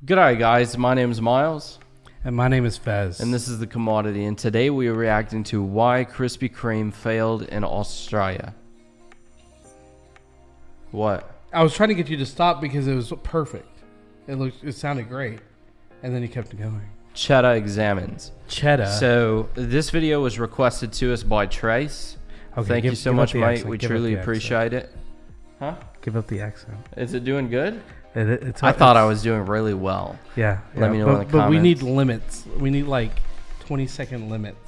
G'day guys, my name is Miles. And my name is Fez. And this is The Commodity, and today we are reacting to why Krispy Kreme failed in Australia. What? I was trying to get you to stop because it was perfect. It sounded great. And then you kept going. Cheddar examines. Cheddar. So this video was requested to us by Trace. Okay, Thank you so much, mate. We truly appreciate it. Huh? Give up the accent. Is it doing good? I thought I was doing really well. Yeah. Let me know in the comments. But we need limits. We need like 20-second limits.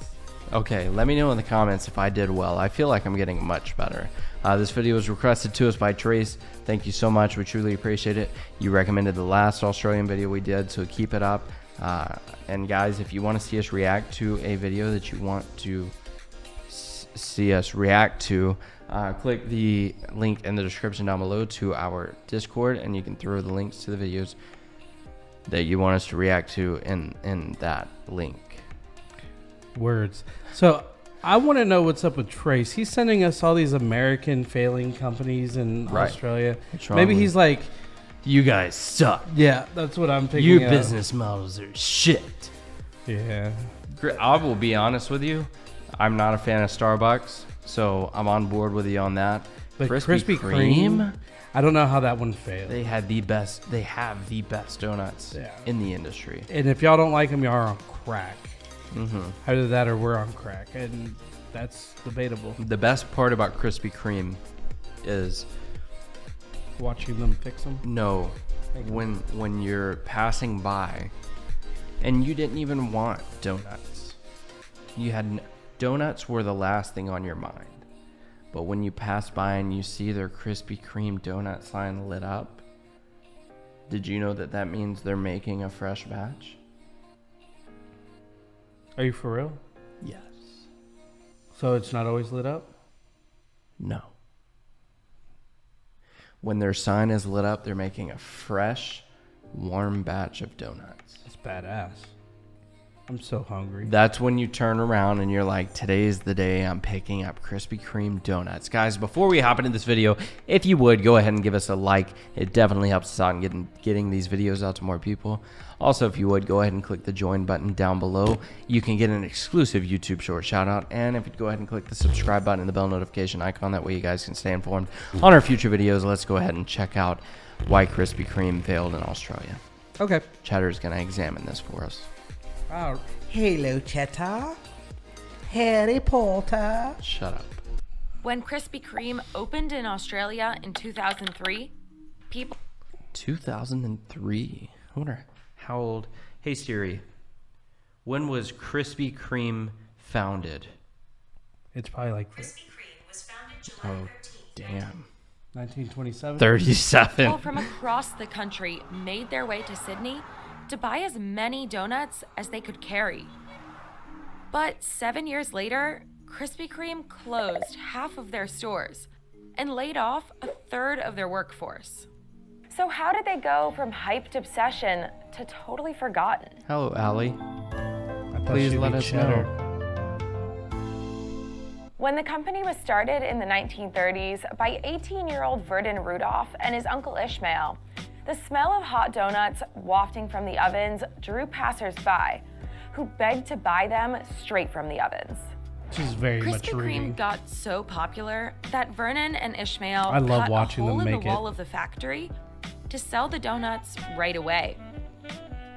Okay, let me know in the comments if I did well. I feel like I'm getting much better. This video was requested to us by Trace. Thank you so much. We truly appreciate it. You recommended the last Australian video we did, so keep it up. And guys, if you want to see us react to a video that you want to see us react to, click the link in the description down below to our Discord, and you can throw the links to the videos that you want us to react to in that link. Words. So I want to know what's up with Trace. He's sending us all these American failing companies in Australia. Maybe he's like, you guys suck. Yeah, that's what I'm thinking. Your business models are shit. Yeah. I will be honest with you. I'm not a fan of Starbucks, so I'm on board with you on that. But Krispy Kreme, I don't know how that one failed. They have the best donuts in the industry. And if y'all don't like them, y'all are on crack. Either that or we're on crack, and that's debatable. The best part about Krispy Kreme is watching them fix them. No, when you're passing by, and you didn't even want donuts. You had donuts were the last thing on your mind, but when you pass by and you see their Krispy Kreme donut sign lit up, did you know that means they're making a fresh batch? Are you for real? Yes. So it's not always lit up? No. When their sign is lit up, they're making a fresh, warm batch of donuts. That's badass. I'm so hungry. That's when you turn around and you're like, today's the day I'm picking up Krispy Kreme donuts. Guys, before we hop into this video, if you would, go ahead and give us a like. It definitely helps us out in getting these videos out to more people. Also, if you would, go ahead and click the join button down below. You can get an exclusive YouTube short shout out. And if you'd go ahead and click the subscribe button and the bell notification icon, that way you guys can stay informed on our future videos. Let's go ahead and check out why Krispy Kreme failed in Australia. Okay. Chatter's going to examine this for us. Oh. Hello, Cheddar. Harry Potter. Shut up. When Krispy Kreme opened in Australia in 2003, people... 2003? I wonder how old... Hey Siri, when was Krispy Kreme founded? It's probably like... Krispy Kreme was founded July 13th. Damn. 1927? 37. People from across the country made their way to Sydney to buy as many donuts as they could carry. But 7 years later, Krispy Kreme closed half of their stores and laid off a third of their workforce. So how did they go from hyped obsession to totally forgotten? Hello, Allie. Please let us know. When the company was started in the 1930s by 18-year-old Vernon Rudolph and his uncle Ishmael, the smell of hot donuts wafting from the ovens drew passers-by who begged to buy them straight from the ovens. Which is very much Krispy reading. Kreme got so popular that Vernon and Ishmael I love cut watching a hole them in make the it. wall of the factory to sell the donuts right away.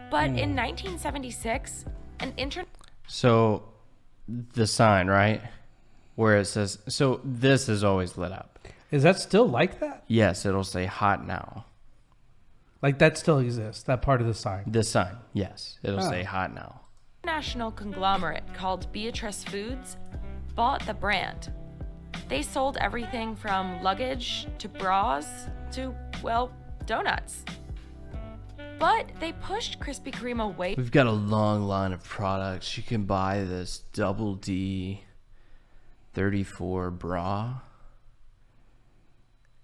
But in 1976, an So, the sign, right? Where it says... So, this is always lit up. Is that still like that? Yes, it'll say hot now. Like that still exists, that part of the sign? This sign, yes. It'll say hot now. international conglomerate called Beatrice Foods bought the brand. They sold everything from luggage to bras to, well, donuts. But they pushed Krispy Kreme away. We've got a long line of products. You can buy this Double D 34 bra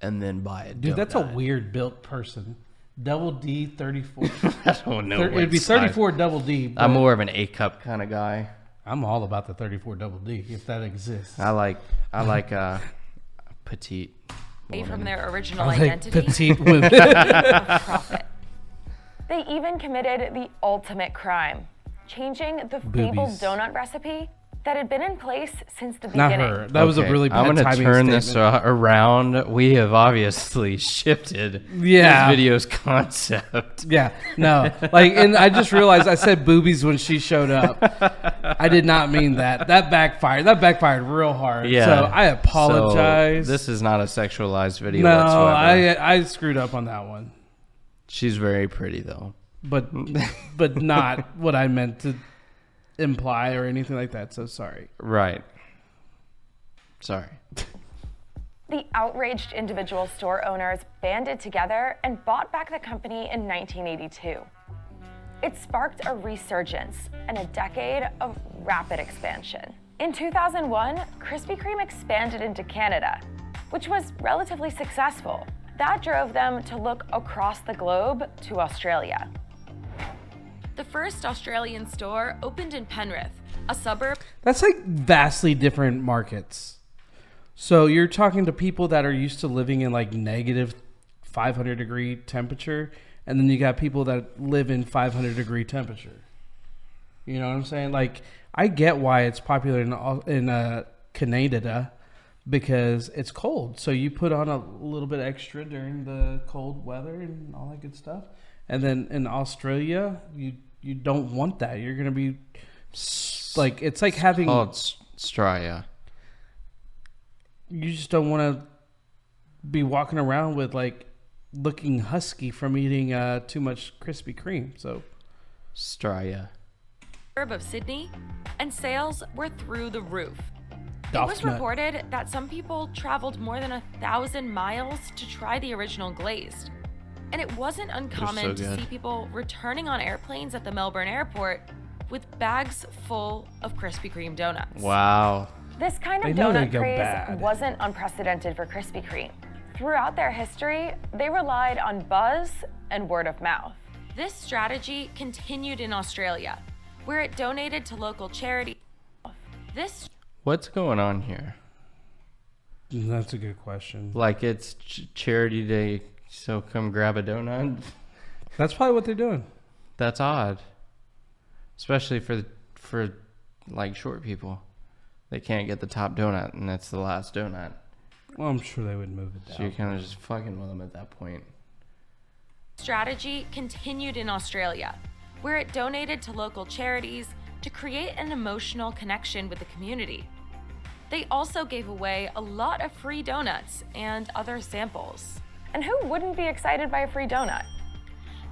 and then buy a Dude, donut. that's a weird built person. Double D 34. I don't know. It'd be 34 double D. I'm more of an A cup kind of guy. I'm all about the 34 double D if that exists. I like petite From woman. their original I like identity petite women. of profit. They even committed the ultimate crime, changing the fabled donut recipe that had been in place since the beginning. Not her. That was a really bad I'm timing going to turn statement. this around. We have obviously shifted Yeah. this video's concept. Yeah, no. And I just realized I said boobies when she showed up. I did not mean that. That backfired. That backfired real hard. Yeah. So I apologize. So this is not a sexualized video no, whatsoever. I screwed up on that one. She's very pretty, though. But not what I meant to imply or anything like that. So sorry. Right. Sorry. The outraged individual store owners banded together and bought back the company in 1982. It sparked a resurgence and a decade of rapid expansion. In 2001, Krispy Kreme expanded into Canada, which was relatively successful. That drove them to look across the globe to Australia. The first Australian store opened in Penrith, a suburb. That's like vastly different markets. So you're talking to people that are used to living in like negative 500 degree temperature, and then you got people that live in 500 degree temperature. You know what I'm saying? Like, I get why it's popular in Canada, because it's cold. So you put on a little bit extra during the cold weather and all that good stuff. And then in Australia, you don't want that. You're going to be like, it's like having... called Straya. You just don't want to be walking around with like looking husky from eating too much Krispy Kreme. So Straya. Of Sydney, and sales were through the roof. It was Doffnut. reported that some people traveled more than 1,000 miles to try the original glazed. And it wasn't uncommon so to good. see people returning on airplanes at the Melbourne airport with bags full of Krispy Kreme donuts. Wow. This kind of They know they donut go craze bad. wasn't unprecedented for Krispy Kreme. Throughout their history, they relied on buzz and word of mouth. This strategy continued in Australia, where it donated to local charities. This What's going on here? that's a good question. Like, it's charity day, so come grab a donut? That's probably what they're doing. That's odd. Especially for like short people. They can't get the top donut, and that's the last donut. Well, I'm sure they would move it So you're down. kind of just fucking with them at that point. strategy continued in Australia, where it donated to local charities to create an emotional connection with the community. They also gave away a lot of free donuts and other samples. And who wouldn't be excited by a free donut?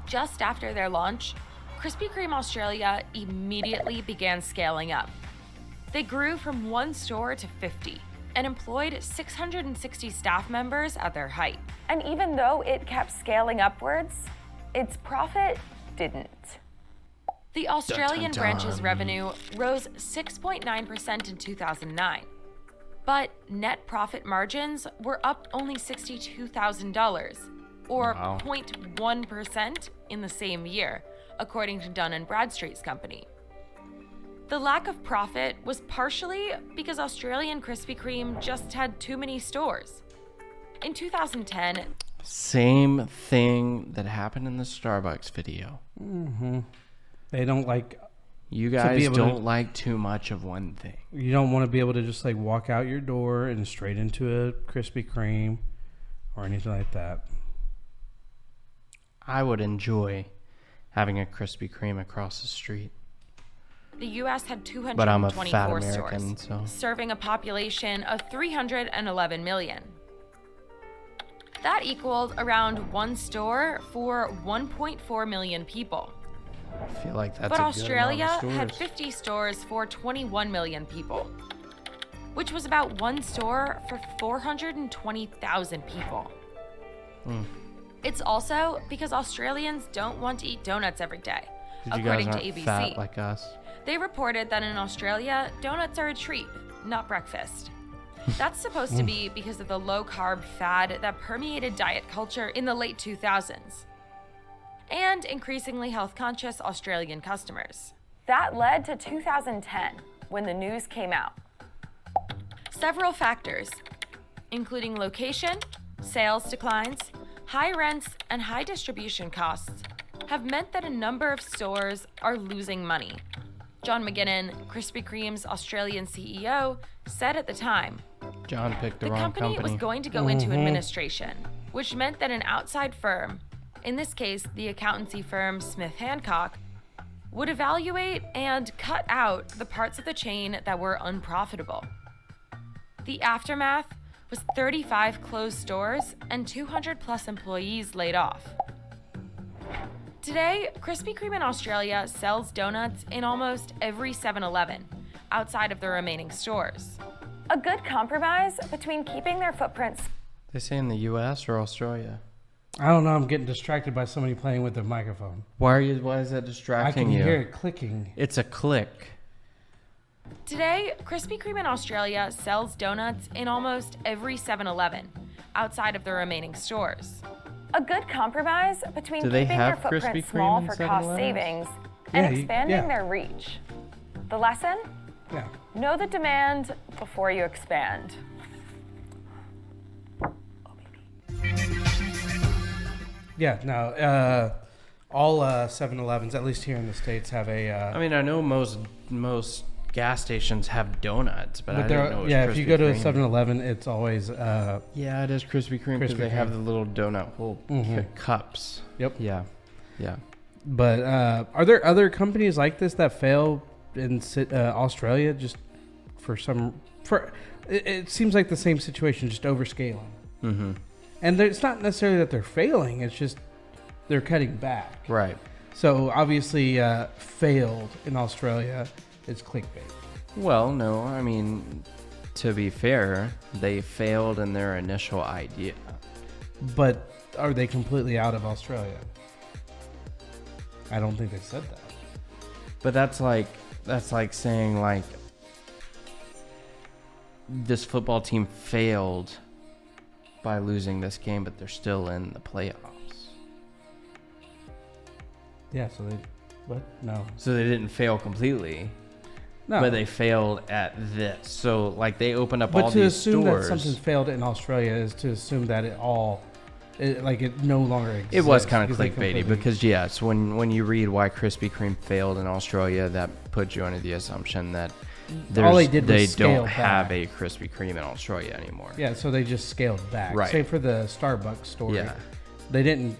Just after their launch, Krispy Kreme Australia immediately began scaling up. They grew from 1 store to 50 and employed 660 staff members at their height. And even though it kept scaling upwards, its profit didn't. The Australian branch's revenue rose 6.9% in 2009, but net profit margins were up only $62,000, or Wow. 0.1% in the same year, according to Dun & Bradstreet's company. The lack of profit was partially because Australian Krispy Kreme just had too many stores. In 2010, Same thing that happened in the Starbucks video. They don't like. You be guys able to- don't like too much of one thing. You don't want to be able to just like walk out your door and straight into a Krispy Kreme or anything like that. I would enjoy having a Krispy Kreme across the street. the U.S. had But I'm a fat 224 American, stores, so... serving a population of 311 million. That equaled around 1 store for 1.4 million people. I feel like that's But a Australia good amount had of stores. 50 stores for 21 million people, which was about 1 store for 420,000 people. It's also because Australians don't want to eat donuts every day, 'Cause you according guys to aren't ABC. fat like us. They reported that in Australia, donuts are a treat, not breakfast. That's supposed to be because of the low-carb fad that permeated diet culture in the late 2000s, and increasingly health-conscious Australian customers. That led to 2010, when the news came out. Several factors, including location, sales declines, high rents, and high distribution costs, have meant that a number of stores are losing money. John McGinnon, Krispy Kreme's Australian CEO, said at the time, John picked the the wrong company was going to go into administration, which meant that an outside firm, in this case the accountancy firm Smith Hancock, would evaluate and cut out the parts of the chain that were unprofitable. The aftermath was 35 closed stores and 200 plus employees laid off. Today, Krispy Kreme in Australia sells donuts in almost every 7-Eleven, outside of the remaining stores. A good compromise between keeping their footprints. They say in the U.S. or Australia? I don't know. I'm getting distracted by somebody playing with the microphone. Why is that I distracting can you? hear it clicking. It's a click. Today, Krispy Kreme in Australia sells donuts in almost every 7-Eleven, outside of the remaining stores. A good compromise between Do they keeping their have Krispy footprint Kreme small in for cost 7-Elevens? savings Yeah, and expanding yeah. their reach. The lesson? Yeah. Know the demand before you expand. Yeah, no. All 7-Elevens, at least here in the States, have a. I mean, I know most gas stations have donuts, but I but didn't know it was if you Krispy go to a Kreme. 7-Eleven, it's always. Yeah, it is Krispy Kreme because Krispy they have Kreme. the little donut hole cups. Yep. Yeah. But are there other companies like this that fail in Australia just for some? It seems like the same situation, just overscaling. Mm-hmm. And it's not necessarily that they're failing; it's just they're cutting back. Right. So obviously, failed in Australia is clickbait. Well, no, I mean, to be fair, they failed in their initial idea. But are they completely out of Australia? I don't think they said that. But that's like saying like this football team failed by losing this game, but they're still in the playoffs. Yeah. So they, what? No. So they didn't fail completely, No. but they failed at this. So like they opened up But all to these assume stores. that something failed in Australia is to assume that it no longer exists. It was kind of because they clickbaity completely- because yes, when you read why Krispy Kreme failed in Australia, that puts you under the assumption that All they did was they scale don't have back. a Krispy Kreme in Australia anymore. Yeah, so they just scaled back. Right. Same for the Starbucks story. Yeah. They didn't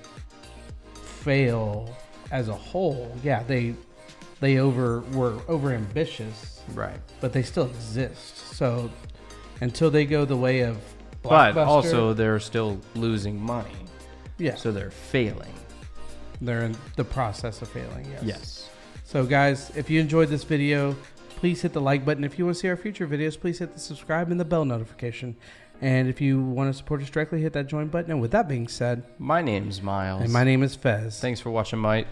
fail as a whole. Yeah, they were over ambitious, Right. but they still exist. So until they go the way of But Blockbuster, also they're still losing money. yeah, So they're failing. they're in the process of failing. Yes. Yes. So guys, if you enjoyed this video, please hit the like button. If you want to see our future videos, please hit the subscribe and the bell notification. And if you want to support us directly, hit that join button. And with that being said, My name's Miles. and my name is Fez. Thanks for watching, Mike.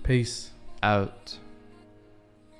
Peace. Out.